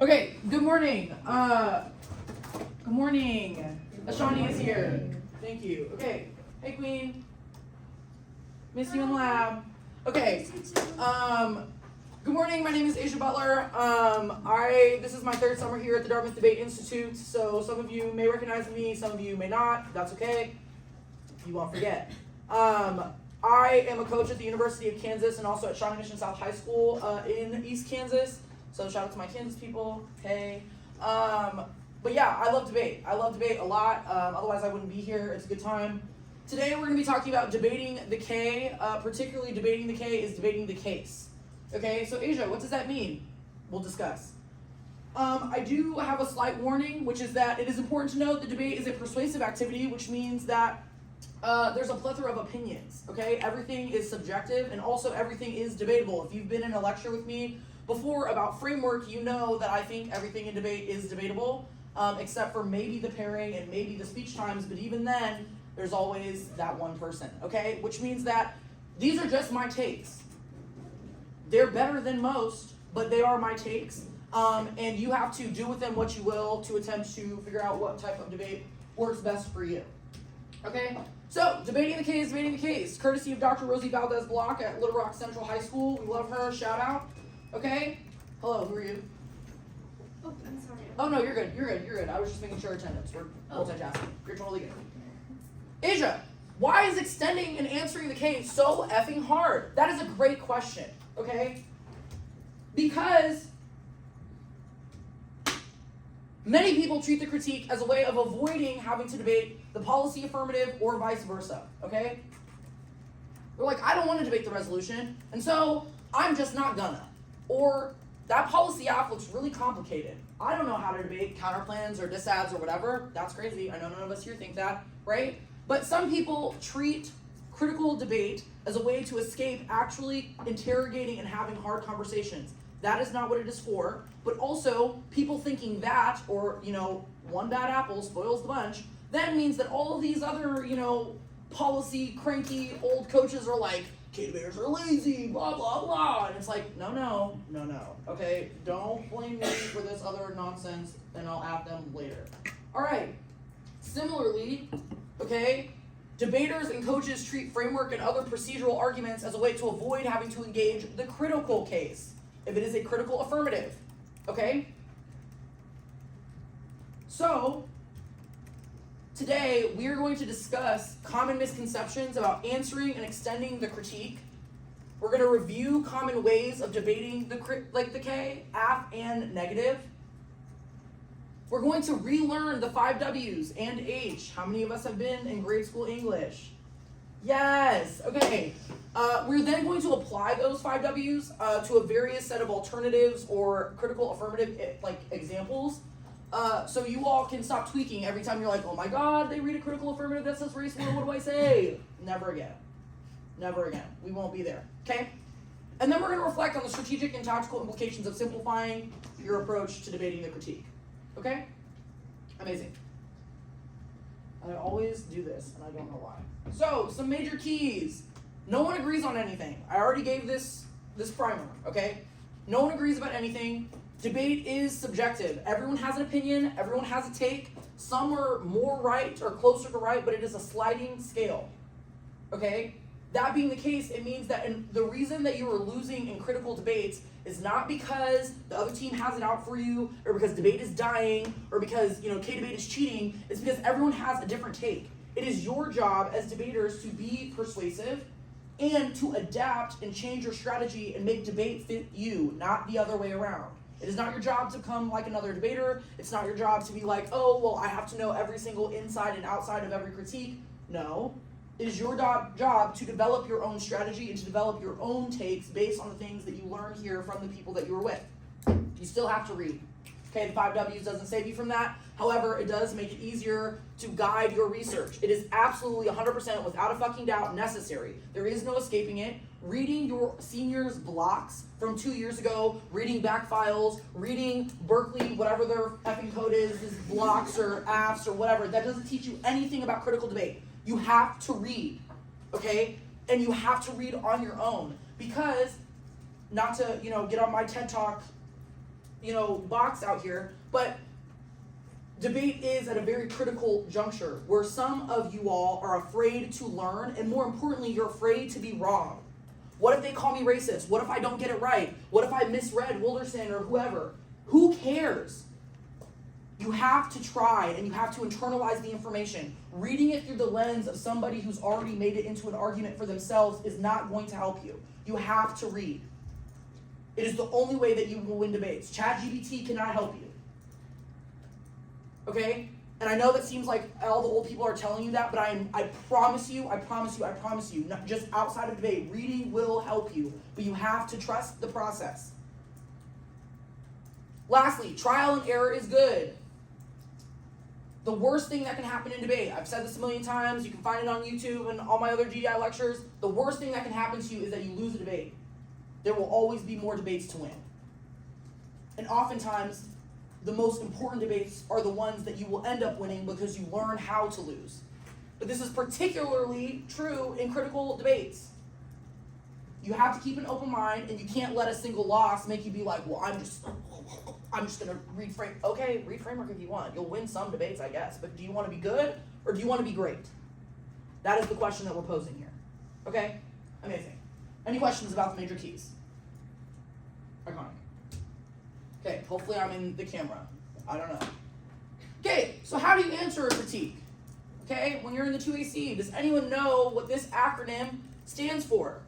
Okay, good morning. Good morning. Shawnee is here. Thank you. Okay. Hey, Queen. Miss you in lab. Okay. Good morning. My name is Azja Butler. This is my third summer here at the Dartmouth Debate Institute. So some of you may recognize me, some of you may not. That's okay. You won't forget. I am a coach at the University of Kansas and also at Shawnee Mission South High School in East Kansas. So shout out to my Kansas people. Hey. But yeah, I love debate. I love debate a lot. Otherwise, I wouldn't be here. It's a good time. Today, we're going to be talking about debating the K. Particularly, debating the K is debating the case. Okay, so Azja, what does that mean? We'll discuss. I do have a slight warning, which is that it is important to note that debate is a persuasive activity, which means that there's a plethora of opinions. Okay, everything is subjective, and also everything is debatable. If you've been in a lecture with me before about framework, you know that I think everything in debate is debatable, except for maybe the pairing and maybe the speech times, but even then, there's always that one person, okay? Which means that these are just my takes. They're better than most, but they are my takes, and you have to do with them what you will to attempt to figure out what type of debate works best for you, okay? So, debating the case, courtesy of Dr. Rosie Valdez-Block at Little Rock Central High School. We love her, shout out. Okay? Hello, who are you? Oh, I'm sorry. Oh, no, you're good. I was just making sure attendance. We're multitasking. You're totally good. Azja, why is extending and answering the case so effing hard? That is a great question, okay? Because many people treat the critique as a way of avoiding having to debate the policy affirmative or vice versa, okay? They're like, I don't want to debate the resolution, and so I'm just not gonna. Or that policy app looks really complicated. I don't know how to debate counterplans or disads or whatever. That's crazy. I know none of us here think that, right? But some people treat critical debate as a way to escape actually interrogating and having hard conversations. That is not what it is for. But also, people thinking that, or, one bad apple spoils the bunch, then means that all of these other, policy cranky old coaches are like, K-debaters are lazy, blah, blah, blah. And it's like, no. Okay, don't blame me for this other nonsense, and I'll at them later. All right. Similarly, okay, debaters and coaches treat framework and other procedural arguments as a way to avoid having to engage the critical case, if it is a critical affirmative, okay? So, today, we are going to discuss common misconceptions about answering and extending the critique. We're going to review common ways of debating the K, aff, and negative. We're going to relearn the 5 W's and H. How many of us have been in grade school English? Yes, okay. We're then going to apply those 5 W's to a various set of alternatives or critical affirmative examples. So you all can stop tweaking every time you're like, oh my god, they read a critical affirmative that says race war, what do I say? Never again. We won't be there, okay? And then we're going to reflect on the strategic and tactical implications of simplifying your approach to debating the critique, okay? Amazing. I always do this, and I don't know why. So, some major keys. No one agrees on anything. I already gave this primer, okay? No one agrees about anything. Debate is subjective. Everyone has an opinion. Everyone has a take. Some are more right or closer to right, but it is a sliding scale. Okay? That being the case, it means that the reason that you are losing in critical debates is not because the other team has it out for you, or because debate is dying, or because K-debate is cheating. It's because everyone has a different take. It is your job as debaters to be persuasive and to adapt and change your strategy and make debate fit you, not the other way around. It is not your job to come like another debater. It's not your job to be like, oh, well, I have to know every single inside and outside of every critique. No. It is your job to develop your own strategy and to develop your own takes based on the things that you learn here from the people that you were with. You still have to read. Okay, the 5 W's doesn't save you from that. However, it does make it easier to guide your research. It is absolutely 100% without a fucking doubt necessary. There is no escaping it. Reading your seniors' blocks from 2 years ago, reading back files, reading Berkeley, whatever their effing code is blocks or AFs or whatever, that doesn't teach you anything about critical debate. You have to read, okay? And you have to read on your own because, not to, get on my TED Talk box out here, but debate is at a very critical juncture where some of you all are afraid to learn, and more importantly, you're afraid to be wrong. What if they call me racist? What if I don't get it right? What if I misread Wilderson or whoever? Who cares? You have to try, and you have to internalize the information. Reading it through the lens of somebody who's already made it into an argument for themselves is not going to help you. You have to read. It is the only way that you will win debates. ChatGPT cannot help you. Okay? And I know that seems like all the old people are telling you that, but I promise you, not just outside of debate, reading will help you, but you have to trust the process. Lastly, trial and error is good. The worst thing that can happen in debate, I've said this a million times, you can find it on YouTube and all my other DDI lectures, the worst thing that can happen to you is that you lose a debate. There will always be more debates to win. And oftentimes, the most important debates are the ones that you will end up winning because you learn how to lose. But this is particularly true in critical debates. You have to keep an open mind, and you can't let a single loss make you be like, well, I'm just gonna read frame. Okay, read framework if you want. You'll win some debates, I guess. But do you want to be good or do you want to be great? That is the question that we're posing here. Okay? Amazing. Any questions about the major keys? Iconic. Okay, hopefully I'm in the camera. I don't know. Okay, so how do you answer a critique? Okay, when you're in the 2AC, does anyone know what this acronym stands for?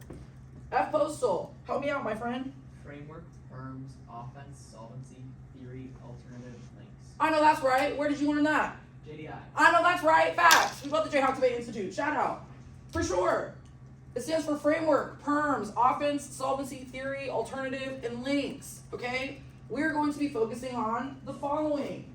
F Postal, help me out, my friend. Framework, terms, offense, solvency, theory, alternative, links. I know that's right. Where did you learn that? JDI. I know that's right. Facts. We love the Jayhawk Debate Institute. Shout out. For sure. It stands for framework, perms, offense, solvency, theory, alternative, and links. Okay? We're going to be focusing on the following: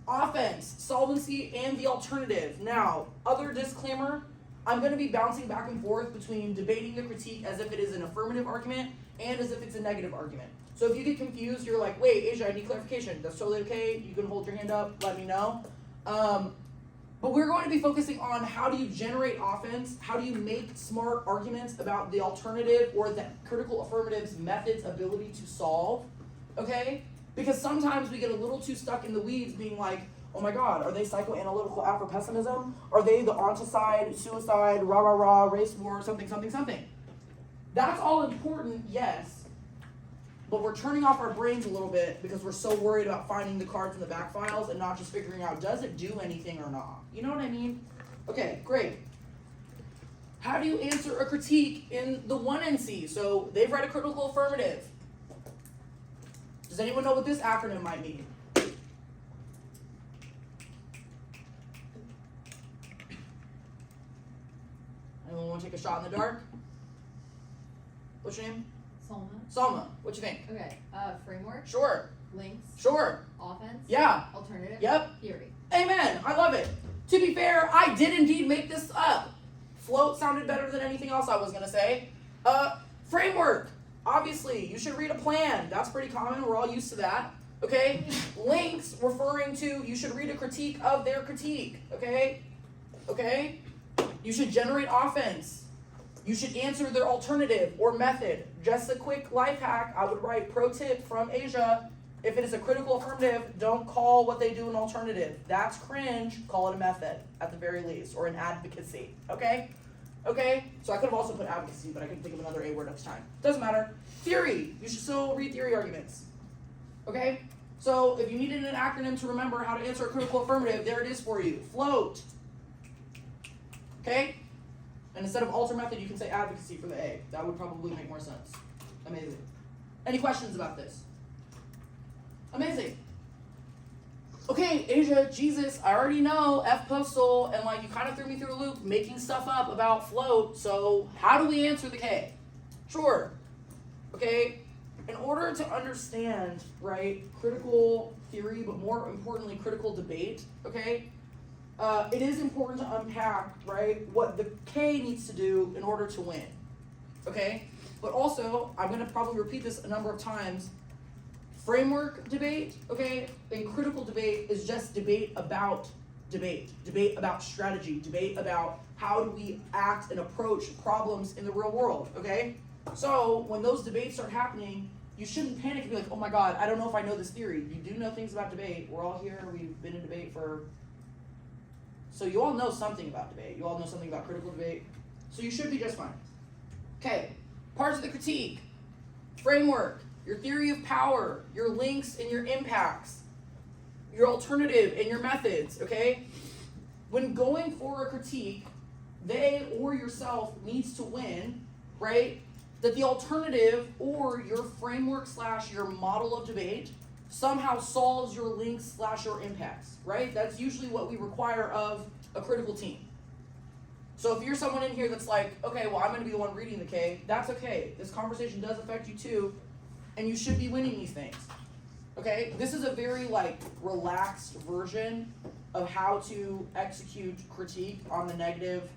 offense, solvency, and the alternative. Now, other disclaimer, I'm going to be bouncing back and forth between debating the critique as if it is an affirmative argument and as if it's a negative argument. So if you get confused, you're like, wait, Azja, I need clarification. That's totally okay. You can hold your hand up, let me know. But we're going to be focusing on how do you generate offense, how do you make smart arguments about the alternative or the critical affirmative's method's ability to solve, okay? Because sometimes we get a little too stuck in the weeds being like, oh my God, are they psychoanalytical Afro-pessimism? Are they the onticide, suicide, rah, rah, rah, race war, something, something, something? That's all important, yes. But we're turning off our brains a little bit because we're so worried about finding the cards in the back files and not just figuring out, does it do anything or not? You know what I mean? Okay, great. How do you answer a critique in the 1NC? So they've read a critical affirmative. Does anyone know what this acronym might mean? Anyone want to take a shot in the dark? What's your name? Salma, what you think? Okay, framework. Sure. Links. Sure. Offense. Yeah. Alternative. Yep. Theory. Amen. I love it. To be fair, I did indeed make this up. Float sounded better than anything else I was going to say. Framework. Obviously, you should read a plan. That's pretty common. We're all used to that. Okay? Links, referring to, you should read a critique of their critique. Okay? Okay? You should generate offense. You should answer their alternative or method. Just a quick life hack, I would write pro tip from Azja. If it is a critical affirmative, don't call what they do an alternative. That's cringe. Call it a method at the very least, or an advocacy. Okay? Okay? So I could have also put advocacy, but I couldn't think of another A word at the time. Doesn't matter. Theory. You should still read theory arguments. Okay? So if you needed an acronym to remember how to answer a critical affirmative, there it is for you. Float. Okay? And instead of alter method, you can say advocacy for the A. That would probably make more sense. Amazing. Any questions about this? Amazing. Okay, Azja, Jesus, I already know F Postal, and like you kind of threw me through a loop making stuff up about float, so how do we answer the K? Sure. Okay, in order to understand, right, critical theory, but more importantly, critical debate, okay, it is important to unpack, right, what the K needs to do in order to win, okay? But also, I'm going to probably repeat this a number of times, framework debate, okay, and critical debate is just debate about strategy, debate about how do we act and approach problems in the real world, okay? So, when those debates start happening, you shouldn't panic and be like, oh my god, I don't know if I know this theory. You do know things about debate. We're all here. We've been in debate for... So you all know something about debate. You all know something about critical debate. So you should be just fine. Okay, parts of the critique. Framework, your theory of power, your links and your impacts, your alternative and your methods, okay? When going for a critique, they or yourself needs to win, right? That the alternative or your framework / your model of debate somehow solves your links / your impacts, right? That's usually what we require of a critical team. So if you're someone in here that's like, okay, well, I'm going to be the one reading the K, that's okay. This conversation does affect you too, and you should be winning these things, okay? This is a very, relaxed version of how to execute critique on the negative,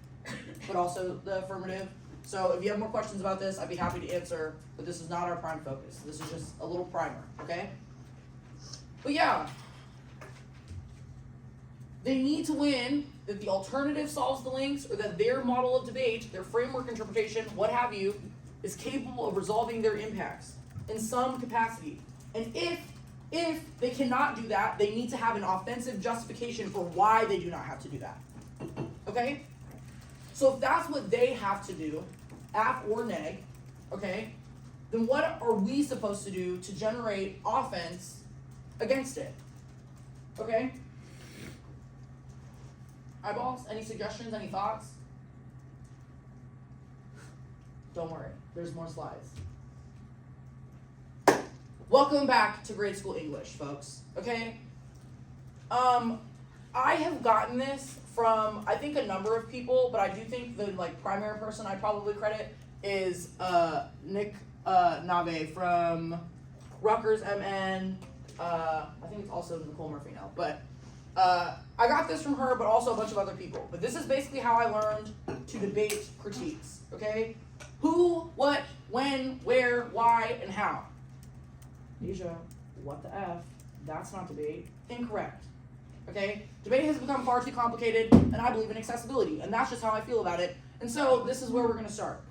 but also the affirmative. So if you have more questions about this, I'd be happy to answer, but this is not our prime focus. This is just a little primer, okay? But yeah, they need to win that the alternative solves the links, or that their model of debate, their framework interpretation, what have you, is capable of resolving their impacts in some capacity. And if they cannot do that, they need to have an offensive justification for why they do not have to do that. Okay? So if that's what they have to do, app or neg, okay, then what are we supposed to do to generate offense against it? Okay? Eyeballs? Any suggestions? Any thoughts? Don't worry, there's more slides. Welcome back to grade school English, folks. Okay? I have gotten this from, I think, a number of people, but I do think the primary person I probably credit is Nick Nave from Rutgers MN. I think it's also Nicole Murphy now, but I got this from her, but also a bunch of other people. But this is basically how I learned to debate critiques, okay? Who, what, when, where, why, and how. Asia, what the F? That's not debate. Incorrect. Okay? Debate has become far too complicated, and I believe in accessibility, and that's just how I feel about it. And so this is where we're going to start.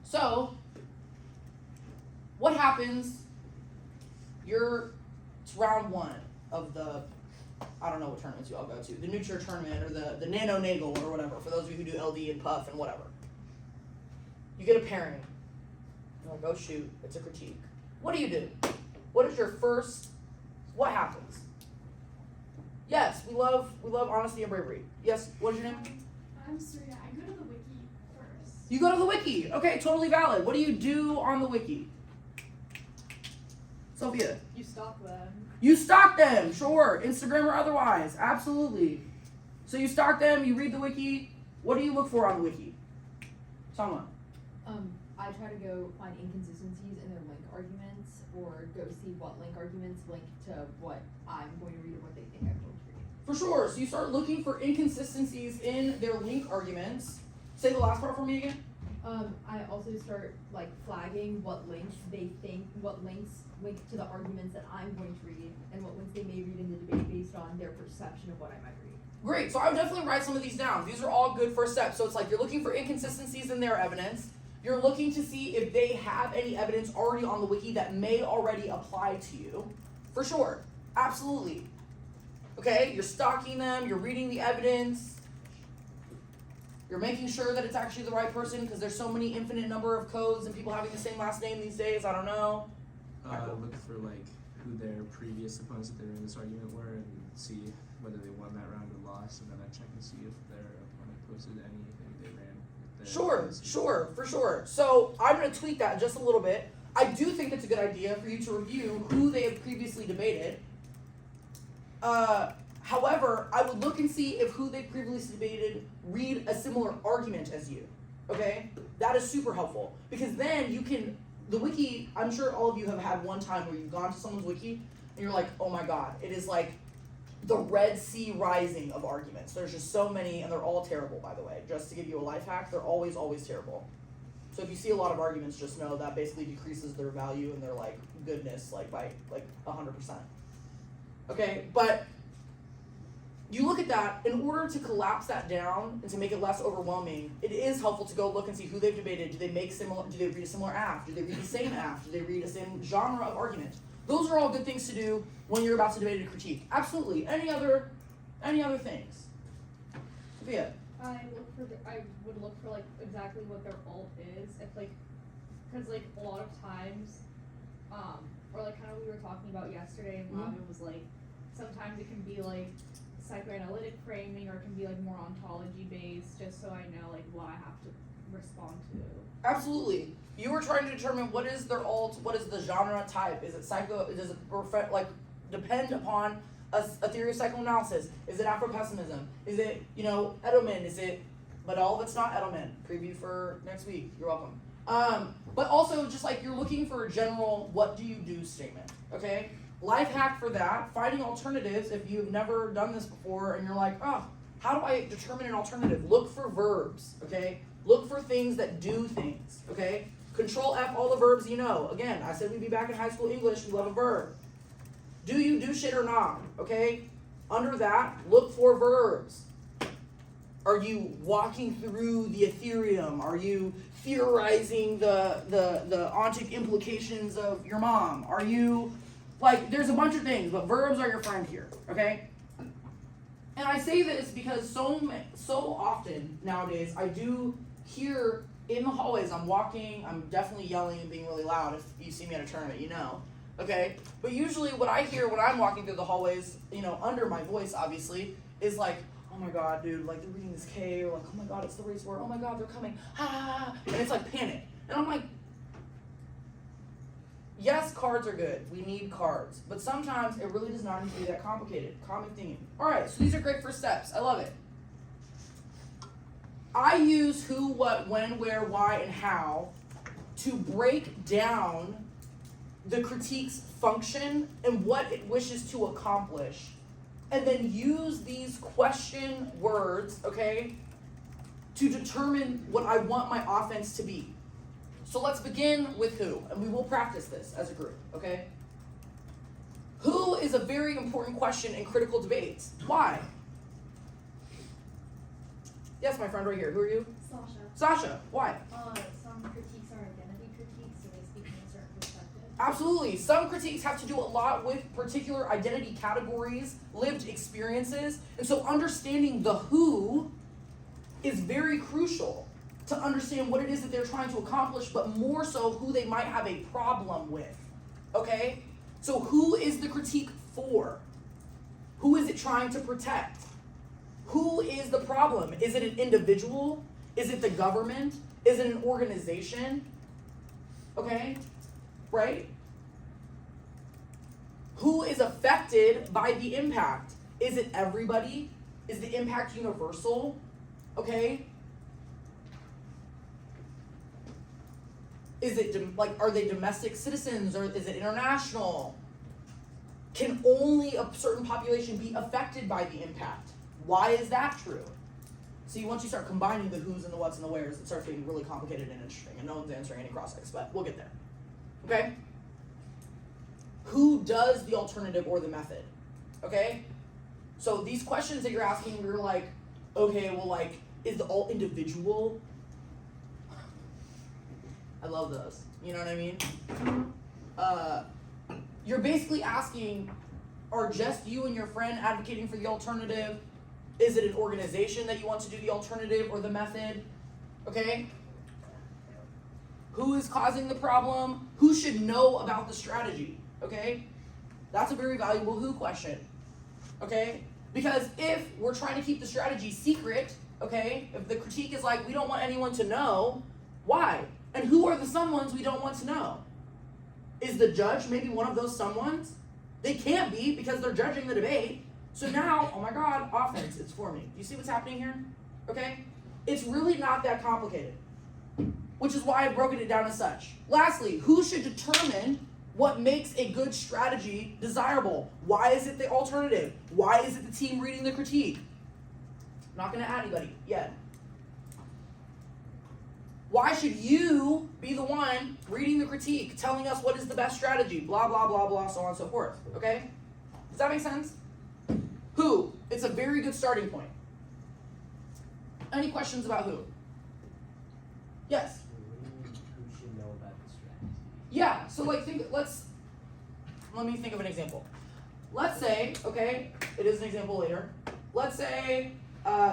So, what happens? It's round 1 of the, I don't know what tournaments you all go to, the Nutria tournament or the Nano Nagel or whatever, for those of you who do LD and Puff and whatever. You get a pairing. You're like, oh shoot, it's a critique. What do? What is your first, what happens? Yes, we love honesty and bravery. Yes, what is your name? I'm Surya. I go to the wiki first. You go to the wiki. Okay, totally valid. What do you do on the wiki? Sophia? You stalk them. You stalk them, sure. Instagram or otherwise, absolutely. So you stalk them, you read the wiki. What do you look for on the wiki? Salma? I try to go find inconsistencies in their link arguments, or go see what link arguments link to what I'm going to read or what they think I'm going to read. For sure. So you start looking for inconsistencies in their link arguments. Say the last part for me again. I also start flagging what links link to the arguments that I'm going to read, and what links they may read in the debate based on their perception of what I might read. Great. So I would definitely write some of these down. These are all good first steps. So it's you're looking for inconsistencies in their evidence. You're looking to see if they have any evidence already on the wiki that may already apply to you. For sure. Absolutely. Okay? You're stalking them. You're reading the evidence. You're making sure that it's actually the right person, because there's so many infinite number of codes and people having the same last name these days. I don't know. Look for who their previous opponents that they were in this argument were, and see whether they won that round or lost, and then I check and see if their opponent posted anything they ran. Sure, for sure. So I'm going to tweak that just a little bit. I do think it's a good idea for you to review who they have previously debated. However, I would look and see if who they previously debated read a similar argument as you. Okay? That is super helpful. Because then you can, the wiki, I'm sure all of you have had one time where you've gone to someone's wiki and you're like, oh my god, it is the Red Sea rising of arguments. There's just so many, and they're all terrible, by the way. Just to give you a life hack, they're always terrible. So if you see a lot of arguments, just know that basically decreases their value and their goodness by 100%. Okay, but you look at that, in order to collapse that down and to make it less overwhelming, it is helpful to go look and see who they've debated. Do they read a similar AF? Do they read the same AF? Do they read the same genre of argument? Those are all good things to do when you're about to debate a critique. Absolutely. Any other things? Sophia? I would look for like exactly what their alt is, if like, cause like a lot of times, or like kind of we were talking about yesterday in lab, it was like, sometimes it can be like psychoanalytic framing, or it can be like more ontology based, just so I know like what I have to respond to. Absolutely. You were trying to determine what is their alt, what is the genre type. Is it does it depend upon a theory of psychoanalysis? Is it Afro-pessimism? Is it, Edelman? Is it, but all of it's not Edelman. Preview for next week. You're welcome. But also just like you're looking for a general what do you do statement, okay? Life hack for that, finding alternatives if you've never done this before and you're like, oh, how do I determine an alternative? Look for verbs, okay? Look for things that do things, okay? Control F all the verbs you know. Again, I said we'd be back in high school English, we love a verb. Do you do shit or not, okay? Under that, look for verbs. Are you walking through the ethereum? Are you theorizing the ontic implications of your mom? Are you, there's a bunch of things, but verbs are your friend here, okay? And I say this because so often nowadays I do hear in the hallways, I'm walking, I'm definitely yelling and being really loud. If you see me at a tournament, you know. Okay? But usually what I hear when I'm walking through the hallways, under my voice obviously, is like, oh my god, dude, like they're reading this K, or like, oh my god, it's the race war, oh my god, they're coming, ah, and it's like panic. And I'm like, yes, cards are good, we need cards, but sometimes it really does not need to be that complicated. Common theme. Alright, so these are great first steps, I love it. I use who, what, when, where, why, and how to break down the critique's function and what it wishes to accomplish, and then use these question words, okay, to determine what I want my offense to be. So let's begin with who, and we will practice this as a group, okay? Who is a very important question in critical debates. Why? Yes, my friend right here. Who are you? Sasha. Why? Some critiques are identity critiques, so they speak from a certain perspective. Absolutely. Some critiques have to do a lot with particular identity categories, lived experiences, and so understanding the who is very crucial to understand what it is that they're trying to accomplish, but more so who they might have a problem with. Okay? So who is the critique for? Who is it trying to protect? Who is the problem? Is it an individual? Is it the government? Is it an organization? Okay? Right? Who is affected by the impact? Is it everybody? Is the impact universal? Okay? Is it are they domestic citizens, or is it international? Can only a certain population be affected by the impact? Why is that true? See, once you start combining the who's and the what's and the where's, it starts getting really complicated and interesting, and no one's answering any cross-exs, but we'll get there. Okay? Who does the alternative or the method? Okay? So these questions that you're asking, we're like, okay, well, is the alt individual? I love those. You know what I mean? You're basically asking, are just you and your friend advocating for the alternative? Is it an organization that you want to do the alternative or the method? Okay? Who is causing the problem? Who should know about the strategy? Okay? That's a very valuable who question. Okay? Because if we're trying to keep the strategy secret, okay, if the critique is like, we don't want anyone to know, why? And who are the someones we don't want to know? Is the judge maybe one of those someones? They can't be, because they're judging the debate. So now, oh my god, offense, it's forming. Do you see what's happening here? Okay? It's really not that complicated, which is why I've broken it down as such. Lastly, who should determine what makes a good strategy desirable? Why is it the alternative? Why is it the team reading the critique? I'm not going to add anybody yet. Why should you be the one reading the critique, telling us what is the best strategy? Blah, blah, blah, blah, so on and so forth. Okay? Does that make sense? Who? It's It's a very good starting point. Any questions about who? Yes? Who should know about the strategy? Yeah, so like let me think of an example. Let's say, okay, it is an example later. Let's say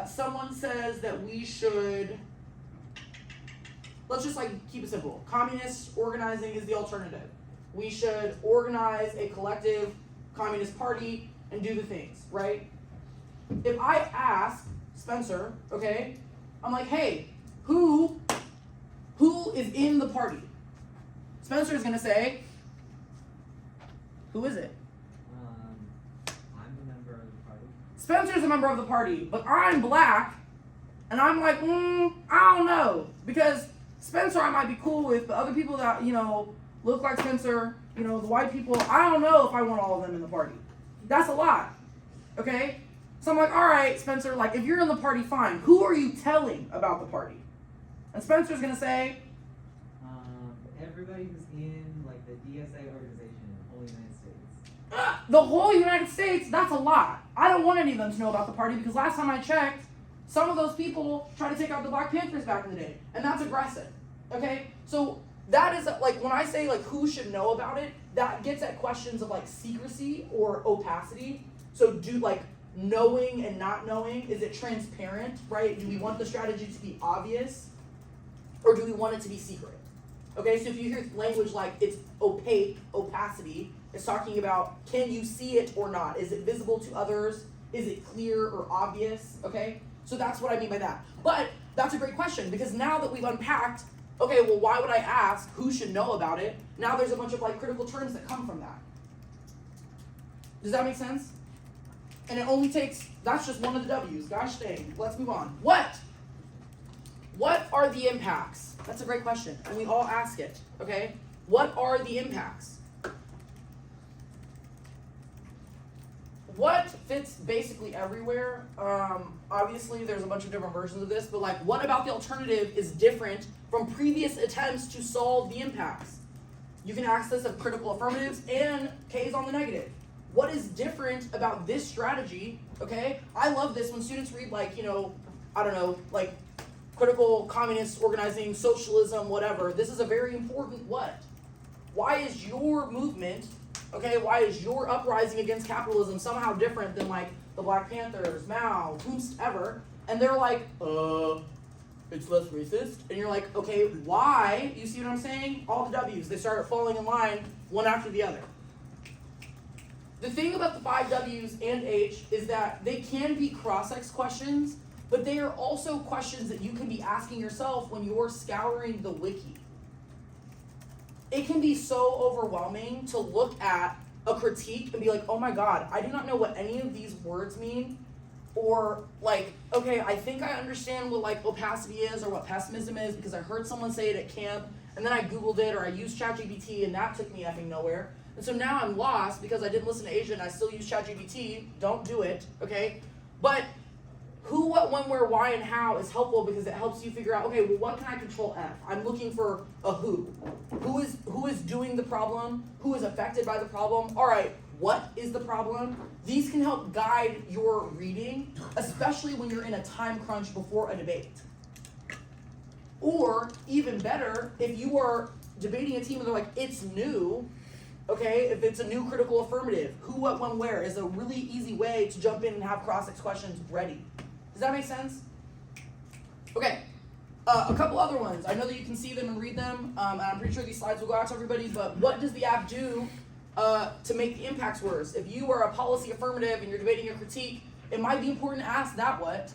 someone says that we should, let's just like keep it simple. Communist organizing is the alternative. We should organize a collective communist party and do the things, right? If I ask Spencer, okay, I'm like, hey, who is in the party? Spencer is gonna say, who is it? I'm a member of the party. Spencer's a member of the party, but I'm black, and I'm like, I don't know, because Spencer I might be cool with, but other people that, look like Spencer, the white people, I don't know if I want all of them in the party. That's a lot, okay? So I'm like, all right, Spencer, like, if you're in the party, fine. Who are you telling about the party? And Spencer's gonna say, Everybody who's in like the DSA organization in the whole United States. the whole United States, that's a lot. I don't want any of them to know about the party because last time I checked, some of those people tried to take out the Black Panthers back in the day, and that's aggressive, okay? So that is, like, when I say, like, who should know about it, that gets at questions of, like, secrecy or opacity. So do, like, knowing and not knowing, is it transparent, right? Do we want the strategy to be obvious, or do we want it to be secret? Okay, so if you hear language like it's opaque, opacity, it's talking about can you see it or not? Is it visible to others? Is it clear or obvious? Okay, so that's what I mean by that. But that's a great question because now that we've unpacked, okay, well, why would I ask who should know about it? Now there's a bunch of like critical terms that come from that. Does that make sense? And it only takes, that's just one of the W's. Gosh dang, let's move on. What are the impacts? That's a great question, and we all ask it, okay? What are the impacts? What fits basically everywhere? Obviously, there's a bunch of different versions of this, but like, what about the alternative is different from previous attempts to solve the impacts? You can ask this of critical affirmatives and K's on the negative. What is different about this strategy, okay? I love this when students read like, I don't know, like, critical communist organizing, socialism, whatever. This is a very important what. Why is your movement, okay, why is your uprising against capitalism somehow different than like the Black Panthers, Mao, whomever? And they're like, it's less racist. And you're like, okay, why? You see what I'm saying? All the W's, they start falling in line one after the other. The thing about the 5 W's and H is that they can be cross-ex questions, but they are also questions that you can be asking yourself when you're scouring the wiki. It can be so overwhelming to look at a critique and be like, oh my god, I do not know what any of these words mean. Or like, okay, I think I understand what like opacity is or what pessimism is because I heard someone say it at camp, and then I Googled it or I used ChatGPT and that took me effing nowhere. And so now I'm lost because I didn't listen to Asia and I still use ChatGPT. Don't do it, okay? But who, what, when, where, why, and how is helpful because it helps you figure out, okay, well, what can I control F? I'm looking for a who. Who is doing the problem? Who is affected by the problem? All right, what is the problem? These can help guide your reading, especially when you're in a time crunch before a debate. Or, even better, if you are debating a team and they're like, it's new, okay, if it's a new critical affirmative, who, what, when, where is a really easy way to jump in and have cross-ex questions ready. Does that make sense? Okay, a couple other ones. I know that you can see them and read them, and I'm pretty sure these slides will go out to everybody, but what does the app do to make the impacts worse? If you are a policy affirmative and you're debating a critique, it might be important to ask that what.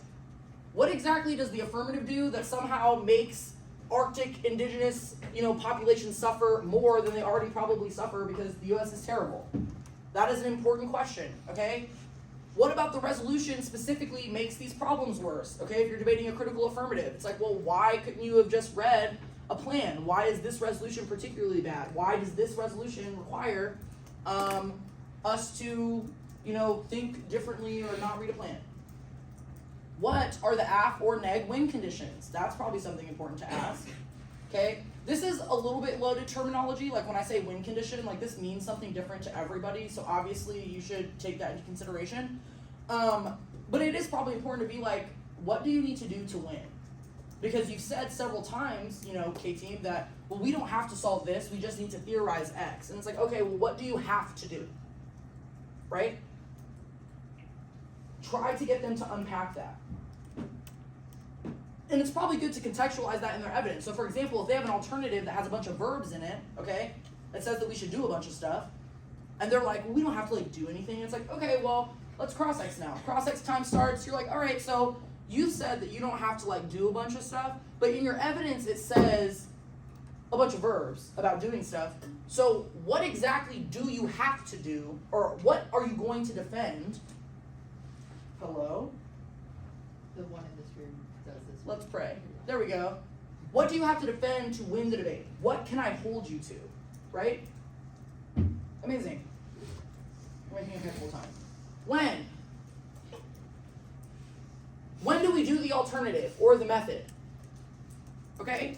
What exactly does the affirmative do that somehow makes Arctic indigenous, populations suffer more than they already probably suffer because the U.S. is terrible? That is an important question, okay? What about the resolution specifically makes these problems worse? Okay, if you're debating a critical affirmative, it's like, well, why couldn't you have just read a plan? Why is this resolution particularly bad? Why does this resolution require us to, think differently or not read a plan? What are the AF or neg win conditions? That's probably something important to ask. Okay, this is a little bit loaded terminology. Like when I say win condition, like this means something different to everybody. So obviously you should take that into consideration. But it is probably important to be like, what do you need to do to win? Because you've said several times, you know, K-Team, that, well, we don't have to solve this, we just need to theorize X. And it's like, okay, well, what do you have to do? Right? Try to get them to unpack that. And it's probably good to contextualize that in their evidence. So for example, if they have an alternative that has a bunch of verbs in it, okay, that says that we should do a bunch of stuff, and they're like, well, we don't have to like do anything. It's like, okay, well, let's cross-X now. Cross-X time starts, you're like, all right, so you said that you don't have to like do a bunch of stuff, but in your evidence it says a bunch of verbs about doing stuff. So what exactly do you have to do, or what are you going to defend? Hello? The one in this room does this. Let's pray. There we go. What do you have to defend to win the debate? What can I hold you to? Right? Amazing. We're making a handful of time. When? When do we do the alternative or the method? Okay?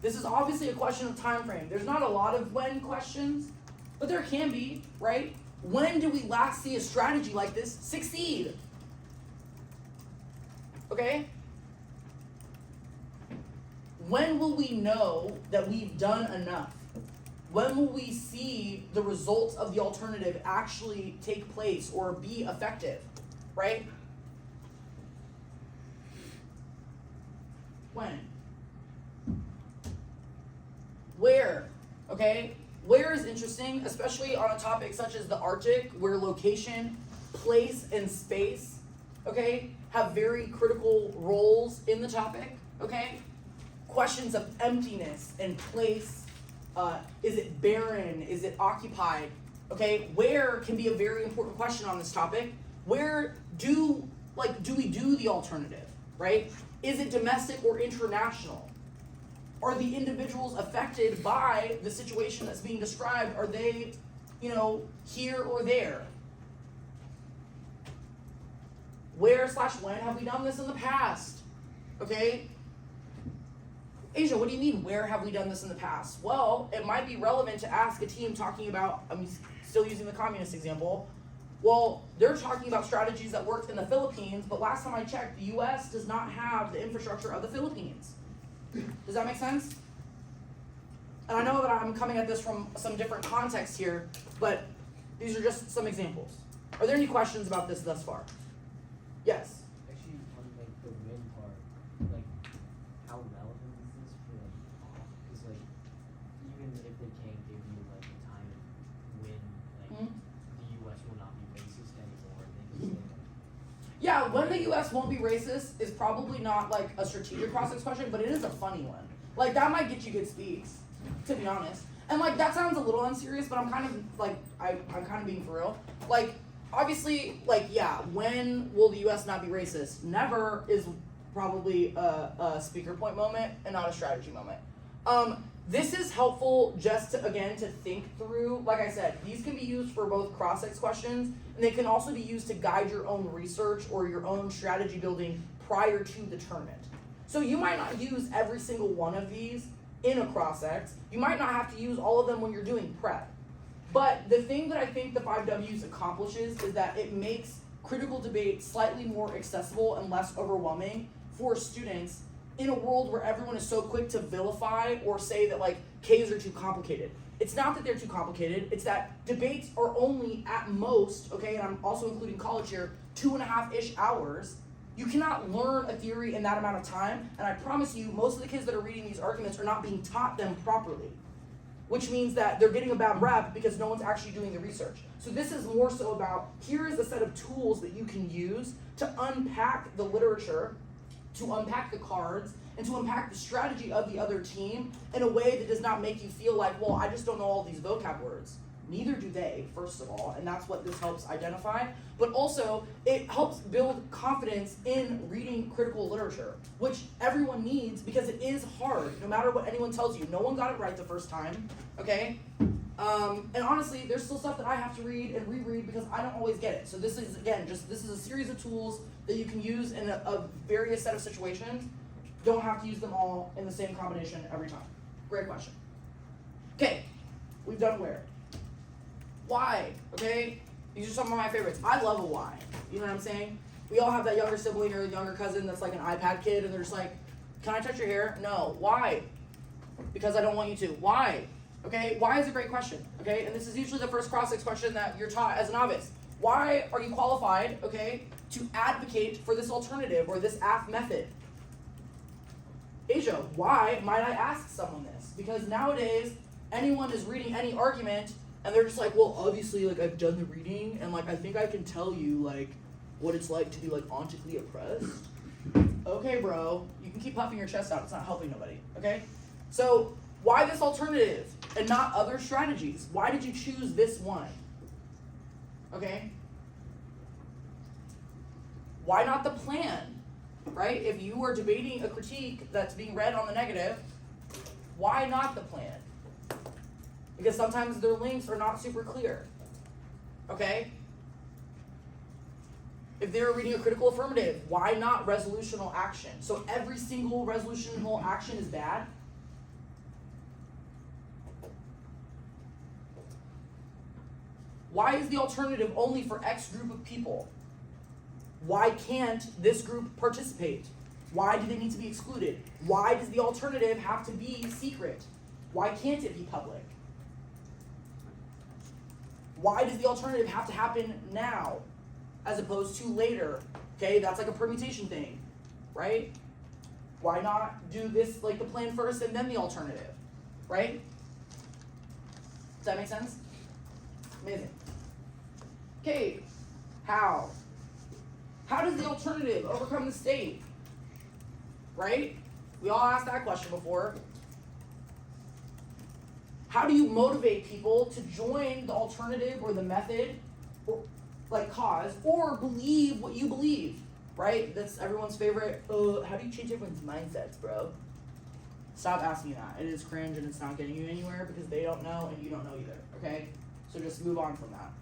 This is obviously a question of time frame. There's not a lot of when questions, but there can be, right? When do we last see a strategy like this succeed? Okay? When will we know that we've done enough? When will we see the results of the alternative actually take place or be effective? Right? When? Where? Okay? Where is interesting, especially on a topic such as the Arctic, where location, place, and space, okay, have very critical roles in the topic, okay? Questions of emptiness and place, is it barren, is it occupied, okay? Where can be a very important question on this topic. Where do we do the alternative, right? Is it domestic or international? Are the individuals affected by the situation that's being described, are they, here or there? Where/when have we done this in the past? Okay? Asia, what do you mean, where have we done this in the past? Well, it might be relevant to ask a team talking about, I'm still using the communist example. Well, they're talking about strategies that worked in the Philippines, but last time I checked, the US does not have the infrastructure of the Philippines. Does that make sense? And I know that I'm coming at this from some different context here, but these are just some examples. Are there any questions about this thus far? Yes? Actually, on like the win part, like how relevant is this for like all? Because like even if they can't give you like a time when like the U.S. will not be racist anymore, they can say like. Yeah, when the US won't be racist is probably not like a strategic process question, but it is a funny one. Like that might get you good speaks, to be honest. And like that sounds a little unserious, but I'm kind of like I'm kind of being for real. Like obviously, like yeah, when will the US not be racist? Never is probably a speaker point moment and not a strategy moment. This is helpful just to, again, to think through. Like I said, these can be used for both cross-ex questions, and they can also be used to guide your own research or your own strategy building prior to the tournament. So you might not use every single one of these in a cross-ex. You might not have to use all of them when you're doing prep. But the thing that I think the 5Ws accomplishes is that it makes critical debate slightly more accessible and less overwhelming for students in a world where everyone is so quick to vilify or say that like Ks are too complicated. It's not that they're too complicated, it's that debates are only at most, okay, and I'm also including college here, 2.5-ish hours. You cannot learn a theory in that amount of time, and I promise you, most of the kids that are reading these arguments are not being taught them properly, which means that they're getting a bad rep because no one's actually doing the research. So this is more so about, here is a set of tools that you can use to unpack the literature, to unpack the cards, and to unpack the strategy of the other team in a way that does not make you feel like, well, I just don't know all these vocab words. Neither do they, first of all, and that's what this helps identify. But also, it helps build confidence in reading critical literature, which everyone needs because it is hard, no matter what anyone tells you. No one got it right the first time, okay? And honestly, there's still stuff that I have to read and reread because I don't always get it. So this is, again, this is a series of tools that you can use in a various set of situations. Don't have to use them all in the same combination every time. Great question. Okay, we've done where. Why, okay? These are some of my favorites. I love a why. You know what I'm saying? We all have that younger sibling or younger cousin that's like an iPad kid, and they're just like, can I touch your hair? No. Why? Because I don't want you to. Why? Okay? Why is a great question. Okay? And this is usually the first cross-ex question that you're taught as a novice. Why are you qualified, okay, to advocate for this alternative or this AF method? Azja, why might I ask someone this? Because nowadays, anyone is reading any argument, and they're just like, well, obviously, like, I've done the reading, and, like, I think I can tell you, like, what it's like to be, like, ontically oppressed. Okay, bro, you can keep puffing your chest out. It's not helping nobody, okay? So, why this alternative and not other strategies? Why did you choose this one? Okay? Why not the plan, right? If you were debating a critique that's being read on the negative, why not the plan? Because sometimes their links are not super clear, okay? If they're reading a critical affirmative, why not resolutional action? So every single resolutional action is bad? Why is the alternative only for X group of people? Why can't this group participate? Why do they need to be excluded? Why does the alternative have to be secret? Why can't it be public? Why does the alternative have to happen now as opposed to later? Okay, that's like a permutation thing, right? Why not do this like the plan first and then the alternative, right? Does that make sense? Amazing. Okay, how? How does the alternative overcome the state? Right? We all asked that question before. How do you motivate people to join the alternative or the method, or like cause, or believe what you believe? Right? That's everyone's favorite. How do you change everyone's mindsets, bro? Stop asking that. It is cringe and it's not getting you anywhere because they don't know and you don't know either. Okay? So just move on from that.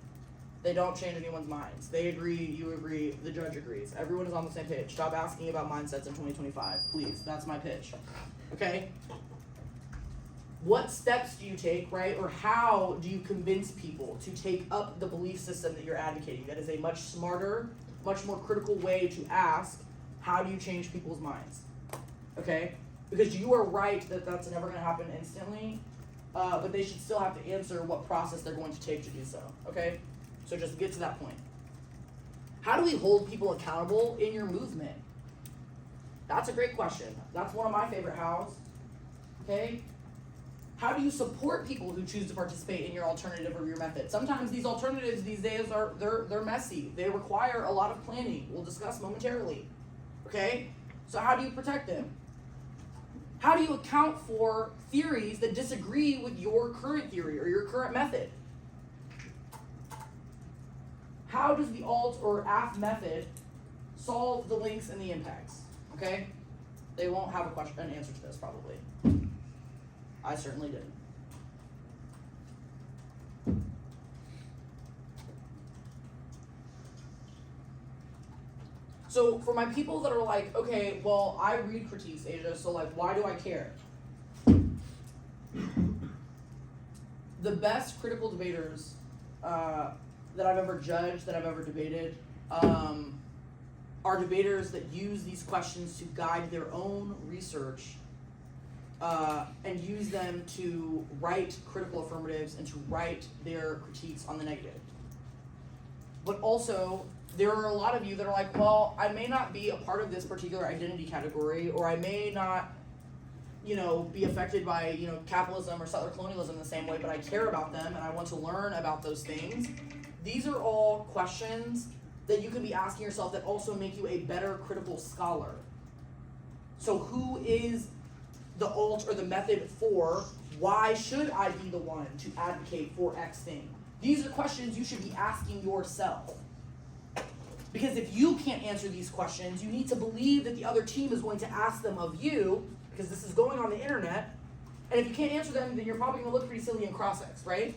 They don't change anyone's minds. They agree, you agree, the judge agrees. Everyone is on the same page. Stop asking about mindsets in 2025, please. That's my pitch. Okay? What steps do you take, right? Or how do you convince people to take up the belief system that you're advocating? That is a much smarter, much more critical way to ask, how do you change people's minds? Okay? Because you are right that that's never going to happen instantly, but they should still have to answer what process they're going to take to do so. Okay? So just get to that point. How do we hold people accountable in your movement? That's a great question. That's one of my favorite hows. Okay? How do you support people who choose to participate in your alternative or your method? Sometimes these alternatives these days are they're messy. They require a lot of planning. We'll discuss momentarily. Okay? So how do you protect them? How do you account for theories that disagree with your current theory or your current method? How does the alt or AF method solve the links and the impacts? Okay? They won't have an answer to this probably. I certainly didn't. So for my people that are like, okay, well, I read critiques, Azja, so like, why do I care? The best critical debaters that I've ever judged, that I've ever debated, are debaters that use these questions to guide their own research and use them to write critical affirmatives and to write their critiques on the negative. But also, there are a lot of you that are like, well, I may not be a part of this particular identity category, or I may not, be affected by, capitalism or settler colonialism in the same way, but I care about them and I want to learn about those things. These are all questions that you could be asking yourself that also make you a better critical scholar. So who is the alt or the method for? Why should I be the one to advocate for X thing? These are questions you should be asking yourself. Because if you can't answer these questions, you need to believe that the other team is going to ask them of you, because this is going on the internet, and if you can't answer them, then you're probably going to look pretty silly in cross-ex, right?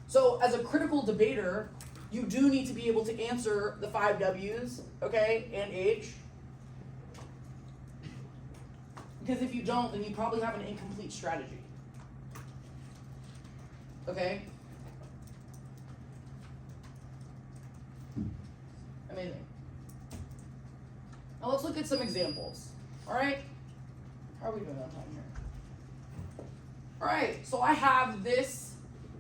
So as a critical debater, you do need to be able to answer the 5 W's, okay, and H. Because if you don't, then you probably have an incomplete strategy. Okay? Amazing. Now let's look at some examples. Alright? How are we doing on time here? Alright, so I have this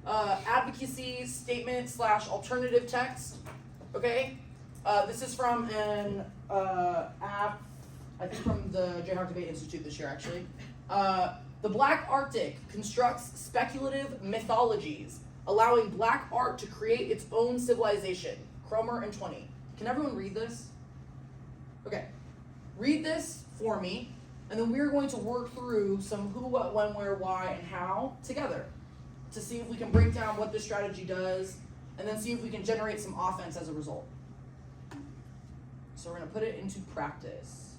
advocacy statement / alternative text. Okay? This is from an app, I think from the Jayhawk Debate Institute this year, actually. The Black Arctic constructs speculative mythologies, allowing black art to create its own civilization. Cromer and 20. Can everyone read this? Okay. Read this for me, and then we're going to work through some who, what, when, where, why, and how together to see if we can break down what this strategy does, and then see if we can generate some offense as a result. So we're going to put it into practice.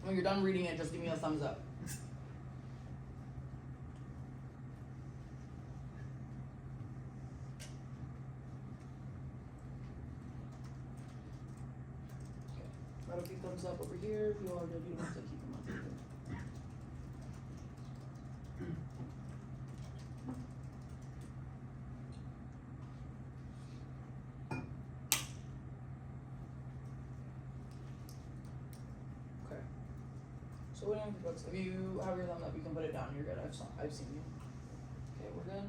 When you're done reading it, just give me a thumbs up. Got a few thumbs up over here. If you all are good, you don't have to keep them up. Okay. So what do you think, folks? If you have your thumb up, you can put it down. You're good. I've seen you. Okay, we're good.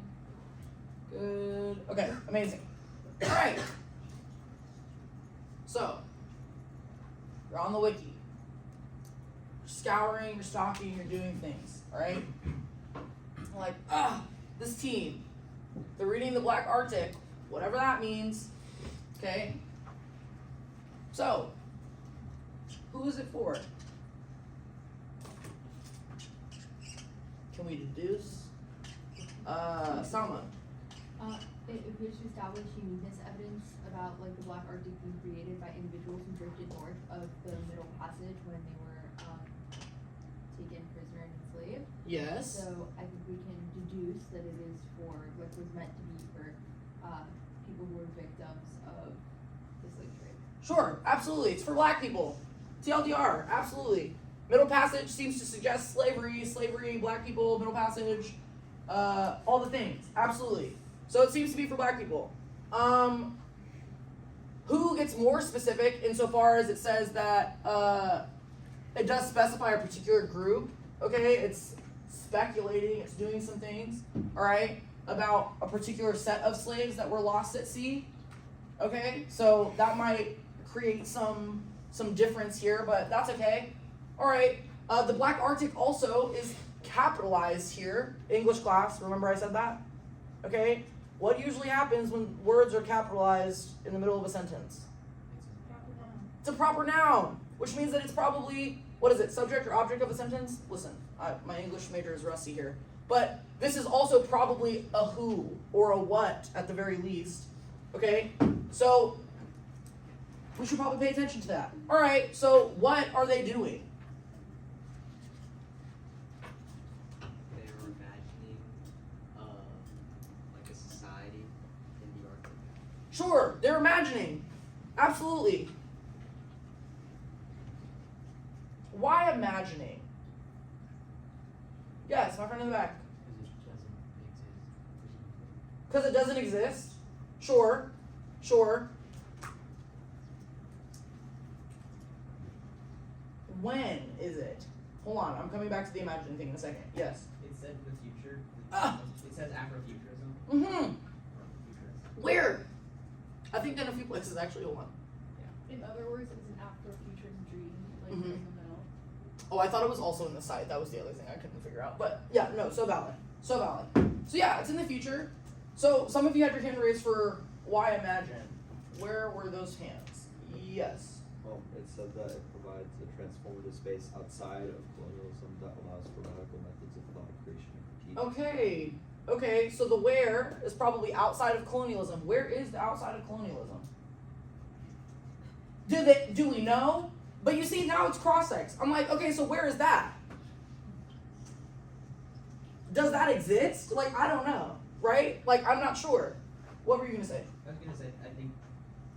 Good. Okay, amazing. All right. So. You're on the wiki. You're scouring, you're stalking, you're doing things, alright? Like, this team. They're reading the Black Arctic, whatever that means. Okay? So, who is it for? Can we deduce? Salma. It appears to establish uniqueness evidence about like the Black Arctic being created by individuals who drifted north of the Middle Passage when they were taken prisoner and enslaved. Yes. So I think we can deduce that it is for what was meant to be for people who were victims of the slave trade. Sure, absolutely. It's for black people. TLDR, absolutely. Middle Passage seems to suggest slavery, black people, Middle Passage, all the things. Absolutely. So it seems to be for black people. Who gets more specific insofar as it says that it does specify a particular group, okay? It's speculating, it's doing some things, all right, about a particular set of slaves that were lost at sea, okay? So that might create some difference here, but that's okay. All right, the Black Arctic also is capitalized here. English class, remember I said that? Okay, what usually happens when words are capitalized in the middle of a sentence? It's a proper noun, which means that it's probably, what is it, subject or object of a sentence? Listen, my English major is rusty here. But this is also probably a who or a what at the very least, okay? So we should probably pay attention to that. All right, so what are they doing? They were imagining like a society in the Arctic. Sure, they're imagining. Absolutely. Why imagining? Yes, my friend in the back. Because it doesn't exist. Because it doesn't exist? Sure. Sure. When is it? Hold on, I'm coming back to the imagining thing in a second. Yes. It said the future. Ah. It says Afrofuturism. Mm-hmm. Or futurism. Where? I think in a few places actually. Hold on. In other words, it's an Afrofuturist dream, like Mhm. in the middle. Oh, I thought it was also in the site. That was the other thing I couldn't figure out. But yeah, no, so valid. So valid. So yeah, it's in the future. So some of you had your hand raised for why imagine. Where were those hands? Yes. Well, it said that it provides a transformative space outside of colonialism that allows for radical methods of thought creation and critique. Okay, so the where is probably outside of colonialism. Where is the outside of colonialism? Do we know? But you see, now it's cross-sex. I'm like, okay, so where is that? Does that exist? Like, I don't know, right? Like, I'm not sure. What were you gonna say? I was gonna say, I think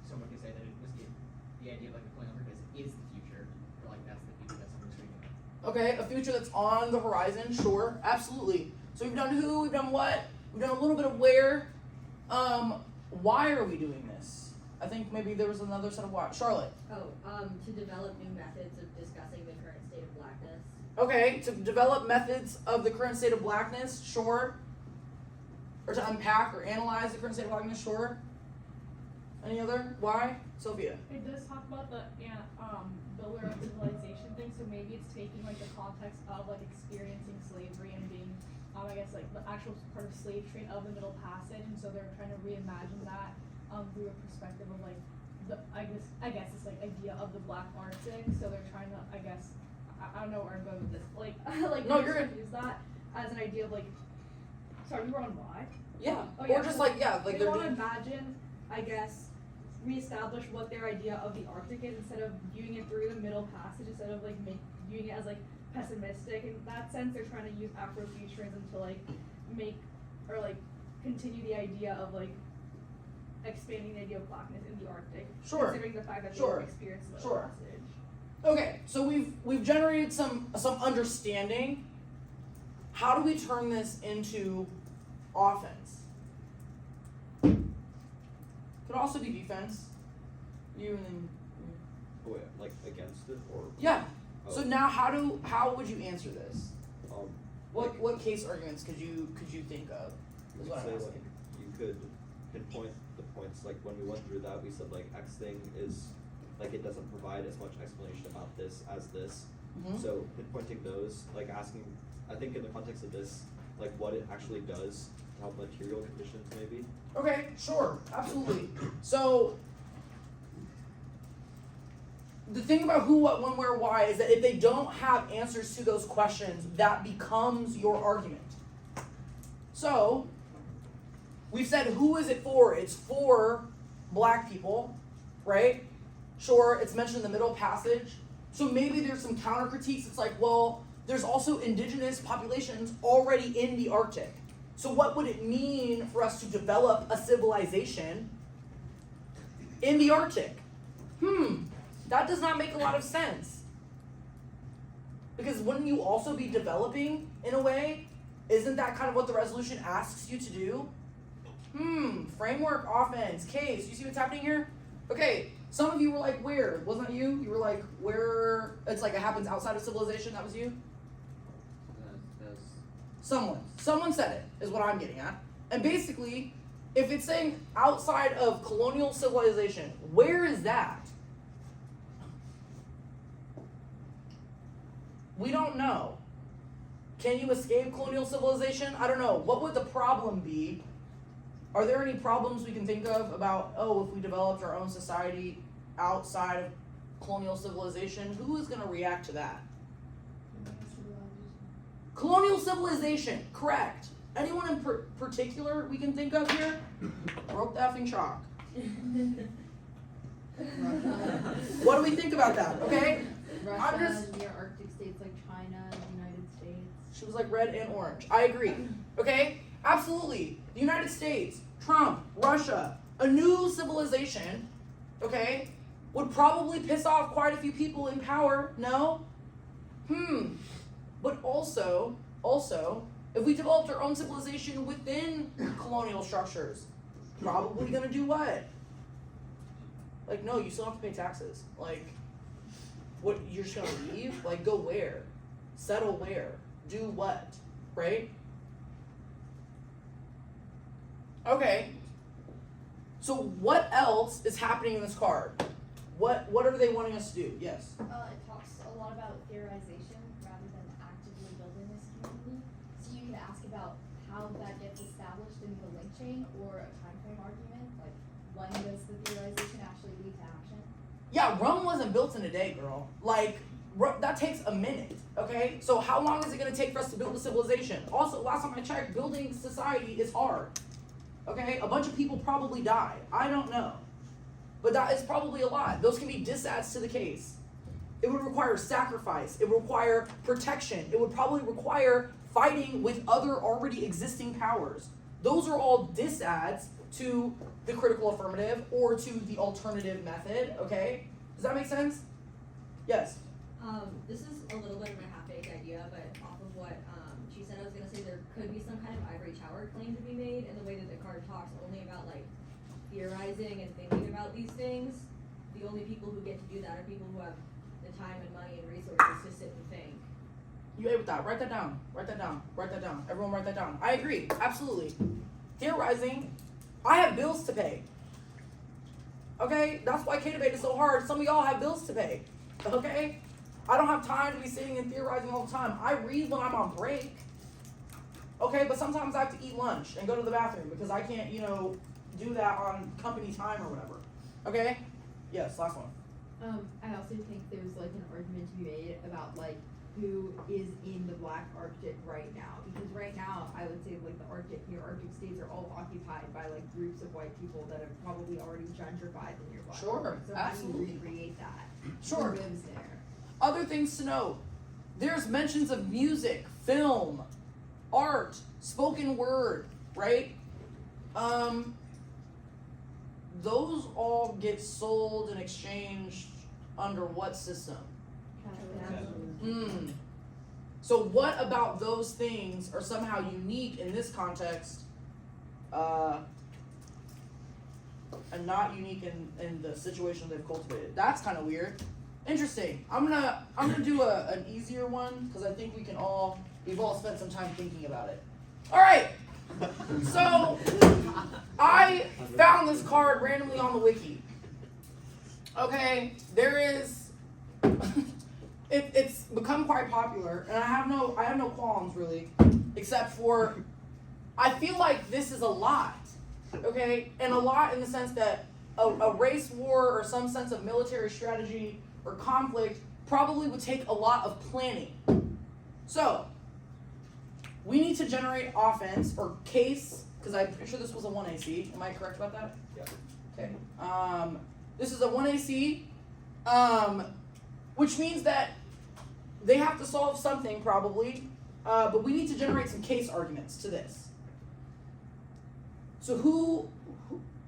someone could say that it was the idea of like a colonial purpose is the future, or like that's the future that someone's dreaming of. Okay, a future that's on the horizon, sure, absolutely. So we've done who, we've done what, We've done a little bit of where. Why are we doing this? I think maybe there was another set of why. Charlotte. To develop new methods of discussing the current state of blackness. Okay, to develop methods of the current state of blackness, sure. Or to unpack or analyze the current state of blackness, sure. Any other? Why? Sophia. It does talk about the builder of civilization thing, so maybe it's taking like the context of like experiencing slavery and being, I guess like the actual part of slave trade of the Middle Passage, and so they're trying to reimagine that through a perspective of like the I guess it's like idea of the Black Arctic. So they're trying to I don't know where I'm going with this, like like No, they're you're trying to use that as an idea of like. Sorry, we were on why? Yeah. Oh, Or yeah, just so like they they're want to doing. imagine, I guess, reestablish what their idea of the Arctic is instead of viewing it through the Middle Passage, instead of like viewing it as like pessimistic. In that sense, they're trying to use Afrofuturism to like make or like continue the idea of like expanding the idea of blackness in the Arctic, Sure. considering the fact that Sure. they've experienced the Middle Sure. Passage. Okay, so we've generated some understanding. How do we turn this into offense? Could also be defense. You and then Oh, wait, like against it or? yeah. Oh. So now how would you answer this? Like, What case arguments could you think of? you Is could what I'm say asking. like you could pinpoint the points. Like when we went through that, we said like X thing is like it doesn't provide as much explanation about this as this. Mhm. So pinpointing those, like asking, I think in the context of this, like what it actually does to help material conditions maybe. Okay, sure, absolutely. So the thing about who, what, when, where, why is that if they don't have answers to those questions, that becomes your argument. So we've said who is it for? It's for black people, right? Sure, it's mentioned in the Middle Passage. So maybe there's some counter critiques. It's like, well, there's also indigenous populations already in the Arctic. So what would it mean for us to develop a civilization in the Arctic? That does not make a lot of sense. Because wouldn't you also be developing in a way? Isn't that kind of what the resolution asks you to do? Framework, offense, case. You see what's happening here? Okay, some of you were like, where? Wasn't that you? You were like, where? It's like it happens outside of civilization. That was you? Someone said it, is what I'm getting at. And basically, if it's saying outside of colonial civilization, where is that? We don't know. Can you escape colonial civilization? I don't know. What would the problem be? Are there any problems we can think of about, if we developed our own society outside of colonial civilization, who is going to react to that? Colonial civilization, correct. Anyone in particular we can think of here? Broke the effing chalk. What do we think about that, okay? Russia, near Arctic states like China, the United States. She was like red and orange. I agree. Okay? Absolutely. The United States, Trump, Russia, a new civilization, okay, would probably piss off quite a few people in power, no? But also, if we developed our own civilization within colonial structures, probably gonna do what? Like, no, you still have to pay taxes. Like, what, you're just gonna leave? Like, go where? Settle where? Do what? Right? Okay. So what else is happening in this card? What are they wanting us to do? Yes. It talks a lot about theorization rather than actively building this community. So you can ask about how that gets established in the link chain or a time frame argument, like when does the theorization actually lead to action? Yeah, Rome wasn't built in a day, girl. Like, that takes a minute, okay? So how long is it gonna take for us to build a civilization? Also, last time I checked, building society is hard, okay? A bunch of people probably died. I don't know. But that is probably a lot. Those can be disadds to the case. It would require sacrifice. It would require protection. It would probably require fighting with other already existing powers. Those are all disadds to the critical affirmative or to the alternative method, okay? Does that make sense? Yes. This is a little bit of a half-baked idea, but off of what she said, I was gonna say there could be some kind of ivory tower claim to be made, and the way that the card talks only about like theorizing and thinking about these things. The only people who get to do that are people who have the time and money and resources to sit and think. You able with that? Write that down. Write that down. Write that down. Everyone write that down. I agree. Absolutely. Theorizing. I have bills to pay. Okay? That's why K-Debate is so hard. Some of y'all have bills to pay. Okay? I don't have time to be sitting and theorizing all the time. I read when I'm on break. Okay? But sometimes I have to eat lunch and go to the bathroom because I can't, do that on company time or whatever. Okay? Yes, last one. I also think there's like an argument to be made about like who is in the Black Arctic right now, because right now I would say like the Arctic states are all occupied by like groups of white people that have probably already gentrified the near Black Sure, Arctic. So how do absolutely. you recreate that? Sure. Who lives there? Other things to note. There's mentions of music, film, art, spoken word, right? Those all get sold and exchanged under what system? So what about those things are somehow unique in this context, and not unique in the situation they've cultivated? That's kind of weird. Interesting. I'm gonna do an easier one because I think we've all spent some time thinking about it. All right. So I found this card randomly on the wiki. Okay, there is. It's become quite popular, and I have no qualms really, except for I feel like this is a lot. Okay, and a lot in the sense that a race war or some sense of military strategy or conflict probably would take a lot of planning. So we need to generate offense or case, because I'm pretty sure this was a 1AC. Am I correct about that? Yeah. Okay. This is a 1AC, which means that they have to solve something probably, but we need to generate some case arguments to this. So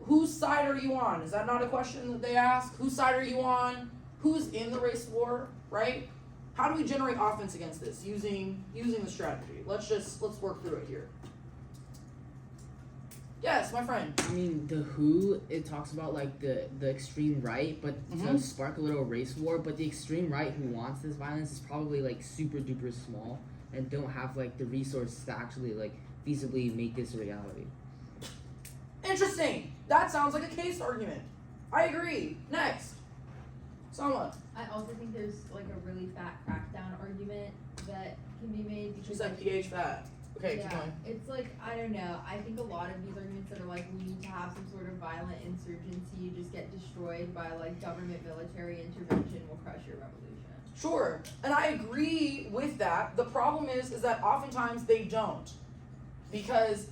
whose side are you on? Is that not a question that they ask? Whose side are you on? Who's in the race war, right? How do we generate offense against this using the strategy? Let's work through it here. Yes, my friend. I mean, the who, it talks about like the extreme right, but to spark a little race war, but the extreme right who wants this violence is probably like super duper small and don't have like the resources to actually like feasibly make this a reality. Interesting. That sounds like a case argument. I agree. Next. Someone. I also think there's like a really fat crackdown argument that can be made because She said PH fat. Okay, keep going. It's like, I don't know, I think a lot of these arguments that are like we need to have some sort of violent insurgency just get destroyed by like government military intervention will crush your revolution. Sure, and I agree with that. The problem is that oftentimes they don't, because,